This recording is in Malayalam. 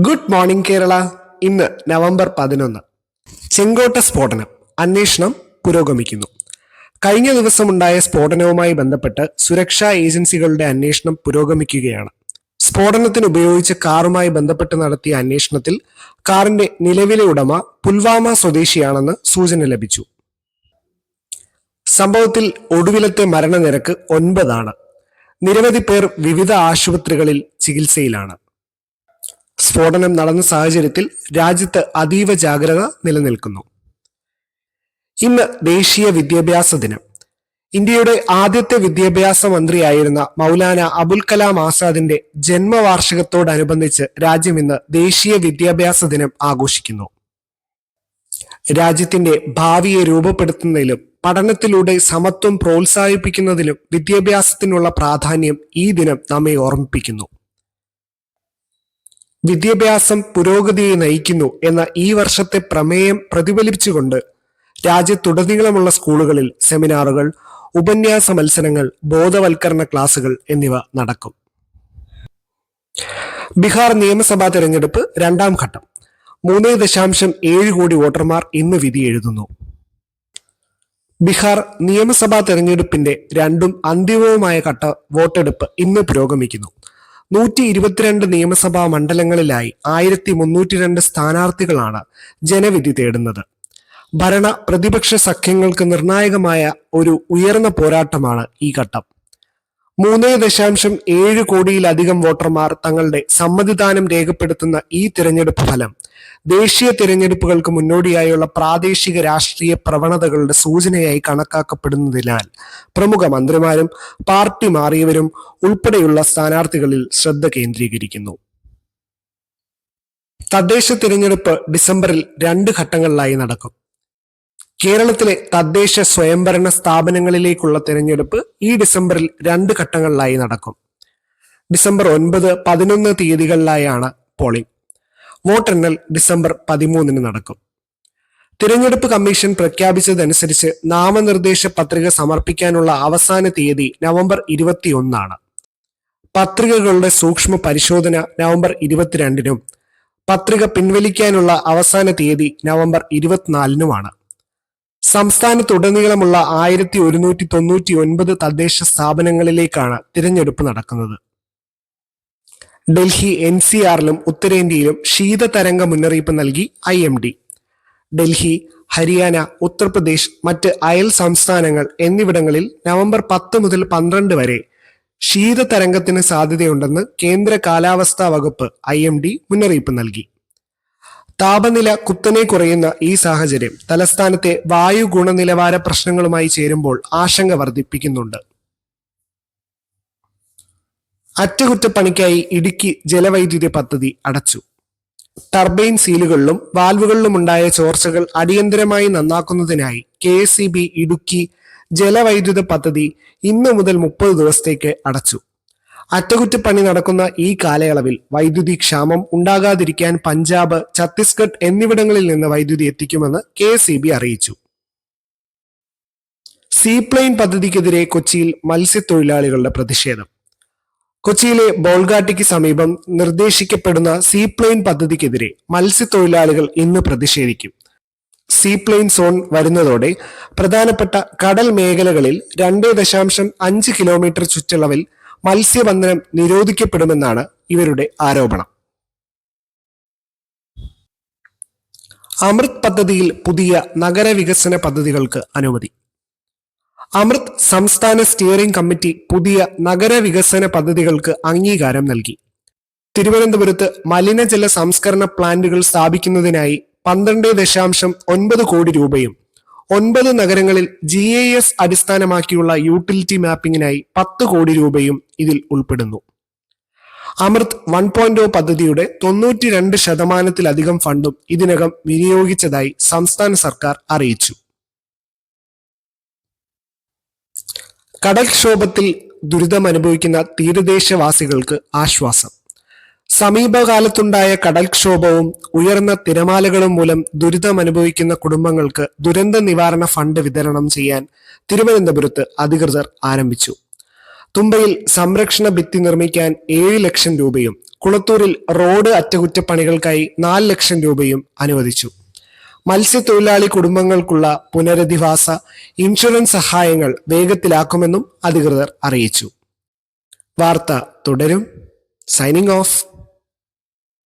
Good morning Kerala. ഇന്ന് നവംബർ 11. ചെങ്കോട്ട സ്ഫോടനം അന്വേഷണം പുരോഗമിക്കുന്നു. കഴിഞ്ഞ ദിവസമുണ്ടായ സ്ഫോടനവുമായി ബന്ധപ്പെട്ട് സുരക്ഷാ ഏജൻസികളുടെ അന്വേഷണം പുരോഗമിക്കുകയാണ്. സ്ഫോടനത്തിന് ഉപയോഗിച്ച കാറുമായി ബന്ധപ്പെട്ട് നടത്തിയ അന്വേഷണത്തിൽ കാറിന്റെ നിലവിലെ ഉടമ പുൽവാമ സ്വദേശിയാണെന്ന് സൂചന ലഭിച്ചു. സംഭവത്തിൽ ഒടുവിലത്തെ മരണനിരക്ക് 9 നിരവധി പേർ വിവിധ ആശുപത്രികളിൽ ചികിത്സയിലാണ്. സ്ഫോടനം നടന്ന സാഹചര്യത്തിൽ രാജ്യത്ത് അതീവ ജാഗ്രത നിലനിൽക്കുന്നു. ഇന്ന് ദേശീയ വിദ്യാഭ്യാസ ദിനം. ഇന്ത്യയുടെ ആദ്യത്തെ വിദ്യാഭ്യാസ മന്ത്രിയായിരുന്ന മൗലാന അബുൽ കലാം ആസാദിന്റെ ജന്മവാർഷികത്തോടനുബന്ധിച്ച് രാജ്യം ഇന്ന് ദേശീയ വിദ്യാഭ്യാസ ദിനം ആഘോഷിക്കുന്നു. രാജ്യത്തിന്റെ ഭാവിയെ രൂപപ്പെടുത്തുന്നതിലും പഠനത്തിലൂടെ സമത്വം പ്രോത്സാഹിപ്പിക്കുന്നതിലും വിദ്യാഭ്യാസത്തിനുള്ള പ്രാധാന്യം ഈ ദിനം നമ്മെ ഓർമ്മിപ്പിക്കുന്നു. വിദ്യാഭ്യാസം പുരോഗതിയെ നയിക്കുന്നു എന്ന ഈ വർഷത്തെ പ്രമേയം പ്രതിഫലിപ്പിച്ചുകൊണ്ട് രാജ്യത്തുടനീളമുള്ള സ്കൂളുകളിൽ സെമിനാറുകൾ, ഉപന്യാസ മത്സരങ്ങൾ, ബോധവൽക്കരണ ക്ലാസുകൾ എന്നിവ നടക്കും. ബീഹാർ നിയമസഭാ തെരഞ്ഞെടുപ്പ് 2ാം ഘട്ടം. 3.7 കോടി വോട്ടർമാർ ഇന്ന് വിധി എഴുതുന്നു. ബീഹാർ നിയമസഭാ തെരഞ്ഞെടുപ്പിന്റെ 2ാം അന്തിമവുമായ ഘട്ട വോട്ടെടുപ്പ് ഇന്ന് പുരോഗമിക്കുന്നു. 122 നിയമസഭാ മണ്ഡലങ്ങളിലായി 1302 സ്ഥാനാർത്ഥികളാണ് ജനവിധി തേടുന്നത്. ഭരണ പ്രതിപക്ഷ സഖ്യങ്ങൾക്ക് നിർണായകമായ ഒരു ഉയർന്ന പോരാട്ടമാണ് ഈ ഘട്ടം. 3.7 കോടിയിലധികം വോട്ടർമാർ തങ്ങളുടെ സമ്മതിദാനം രേഖപ്പെടുത്തുന്ന ഈ തിരഞ്ഞെടുപ്പ് ഫലം ദേശീയ തിരഞ്ഞെടുപ്പുകൾക്ക് മുന്നോടിയായുള്ള പ്രാദേശിക രാഷ്ട്രീയ പ്രവണതകളുടെ സൂചനയായി കണക്കാക്കപ്പെടുന്നതിനാൽ പ്രമുഖ മന്ത്രിമാരും പാർട്ടി മാറിയവരും ഉൾപ്പെടെയുള്ള സ്ഥാനാർത്ഥികളിൽ ശ്രദ്ധ കേന്ദ്രീകരിക്കുന്നു. തദ്ദേശ തിരഞ്ഞെടുപ്പ് ഡിസംബറിൽ 2 ഘട്ടങ്ങളിലായി നടക്കും. കേരളത്തിലെ തദ്ദേശ സ്വയംഭരണ സ്ഥാപനങ്ങളിലേക്കുള്ള തിരഞ്ഞെടുപ്പ് ഈ ഡിസംബറിൽ 2 ഘട്ടങ്ങളിലായി നടക്കും. ഡിസംബർ 9, 11 തീയതികളിലായാണ് പോളിംഗ്. വോട്ടെണ്ണൽ ഡിസംബർ 13 നടക്കും. തിരഞ്ഞെടുപ്പ് കമ്മീഷൻ പ്രഖ്യാപിച്ചതനുസരിച്ച് നാമനിർദ്ദേശ പത്രിക സമർപ്പിക്കാനുള്ള അവസാന തീയതി നവംബർ 21. പത്രികകളുടെ സൂക്ഷ്മ പരിശോധന നവംബർ 22 പത്രിക പിൻവലിക്കാനുള്ള അവസാന തീയതി നവംബർ 24 സംസ്ഥാനത്തുടനീളമുള്ള 1199 തദ്ദേശ സ്ഥാപനങ്ങളിലേക്കാണ് തിരഞ്ഞെടുപ്പ് നടക്കുന്നത്. ഡൽഹി NCRലും ഉത്തരേന്ത്യയിലും ശീതതരംഗ മുന്നറിയിപ്പ് നൽകി IMD. ഡൽഹി, ഹരിയാന, ഉത്തർപ്രദേശ്, മറ്റ് അയൽ സംസ്ഥാനങ്ങൾ എന്നിവിടങ്ങളിൽ നവംബർ 10 മുതൽ 12 വരെ ശീതതരംഗത്തിന് സാധ്യതയുണ്ടെന്ന് കേന്ദ്ര കാലാവസ്ഥാ വകുപ്പ് IMD മുന്നറിയിപ്പ് നൽകി. താപനില കുത്തനെ കുറയുന്ന ഈ സാഹചര്യം തലസ്ഥാനത്തെ വായു ഗുണനിലവാര പ്രശ്നങ്ങളുമായി ചേരുമ്പോൾ ആശങ്ക വർദ്ധിപ്പിക്കുന്നുണ്ട്. അറ്റകുറ്റപ്പണിക്കായി ഇടുക്കി ജലവൈദ്യുതി പദ്ധതി അടച്ചു. ടർബൈൻ സീലുകളിലും വാൽവുകളിലും ഉണ്ടായ ചോർച്ചകൾ അടിയന്തരമായി നന്നാക്കുന്നതിനായി KSEB ഇടുക്കി ജലവൈദ്യുത പദ്ധതി ഇന്നു മുതൽ 30 ദിവസത്തേക്ക് അടച്ചു. അറ്റകുറ്റപ്പണി നടക്കുന്ന ഈ കാലയളവിൽ വൈദ്യുതി ക്ഷാമം ഉണ്ടാകാതിരിക്കാൻ പഞ്ചാബ്, ഛത്തീസ്ഗഡ് എന്നിവിടങ്ങളിൽ നിന്ന് വൈദ്യുതി എത്തിക്കുമെന്ന് KSEB അറിയിച്ചു. സീപ്ലെയിൻ പദ്ധതിക്കെതിരെ കൊച്ചിയിൽ മത്സ്യത്തൊഴിലാളികളുടെ പ്രതിഷേധം. കൊച്ചിയിലെ ബോൾഗാട്ടിക്ക് സമീപം നിർദ്ദേശിക്കപ്പെടുന്ന സീപ്ലെയിൻ പദ്ധതിക്കെതിരെ മത്സ്യത്തൊഴിലാളികൾ ഇന്ന് പ്രതിഷേധിക്കും. സീപ്ലെയിൻ സോൺ വരുന്നതോടെ പ്രധാനപ്പെട്ട കടൽ മേഖലകളിൽ 2.5 കിലോമീറ്റർ ചുറ്റളവിൽ മത്സ്യബന്ധനം നിരോധിക്കപ്പെടുമെന്നാണ് ഇവരുടെ ആരോപണം. അമൃത് പദ്ധതിയിൽ പുതിയ നഗരവികസന പദ്ധതികൾക്ക് അനുമതി. അമൃത് സംസ്ഥാന സ്റ്റിയറിംഗ് കമ്മിറ്റി പുതിയ നഗരവികസന പദ്ധതികൾക്ക് അംഗീകാരം നൽകി. തിരുവനന്തപുരത്ത് മലിനജല സംസ്കരണ പ്ലാന്റുകൾ സ്ഥാപിക്കുന്നതിനായി 12.9 കോടി രൂപയും 9 നഗരങ്ങളിൽ GIS അടിസ്ഥാനമാക്കിയുള്ള യൂട്ടിലിറ്റി മാപ്പിംഗിനായി 10 കോടി രൂപയും ഇതിൽ ഉൾപ്പെടുന്നു. അമൃത് 1.0 പദ്ധതിയുടെ 92% ഫണ്ടും ഇതിനകം വിനിയോഗിച്ചതായി സംസ്ഥാന സർക്കാർ അറിയിച്ചു. കടൽക്ഷോഭത്തിൽ ദുരിതമനുഭവിക്കുന്ന തീരദേശവാസികൾക്ക് ആശ്വാസം. സമീപകാലത്തുണ്ടായ കടൽക്ഷോഭവും ഉയർന്ന തിരമാലകളും മൂലം ദുരിതമനുഭവിക്കുന്ന കുടുംബങ്ങൾക്ക് ദുരന്ത നിവാരണ ഫണ്ട് വിതരണം ചെയ്യാൻ തിരുവനന്തപുരത്ത് അധികൃതർ ആരംഭിച്ചു. തുമ്പയിൽ സംരക്ഷണ ഭിത്തി നിർമ്മിക്കാൻ 7 ലക്ഷം രൂപയും കുളത്തൂരിൽ റോഡ് അറ്റകുറ്റപ്പണികൾക്കായി 4 ലക്ഷം രൂപയും അനുവദിച്ചു. മത്സ്യത്തൊഴിലാളി കുടുംബങ്ങൾക്കുള്ള പുനരധിവാസ ഇൻഷുറൻസ് സഹായങ്ങൾ വേഗത്തിലാക്കുമെന്നും അധികൃതർ അറിയിച്ചു. വാർത്ത തുടരും. Signing off.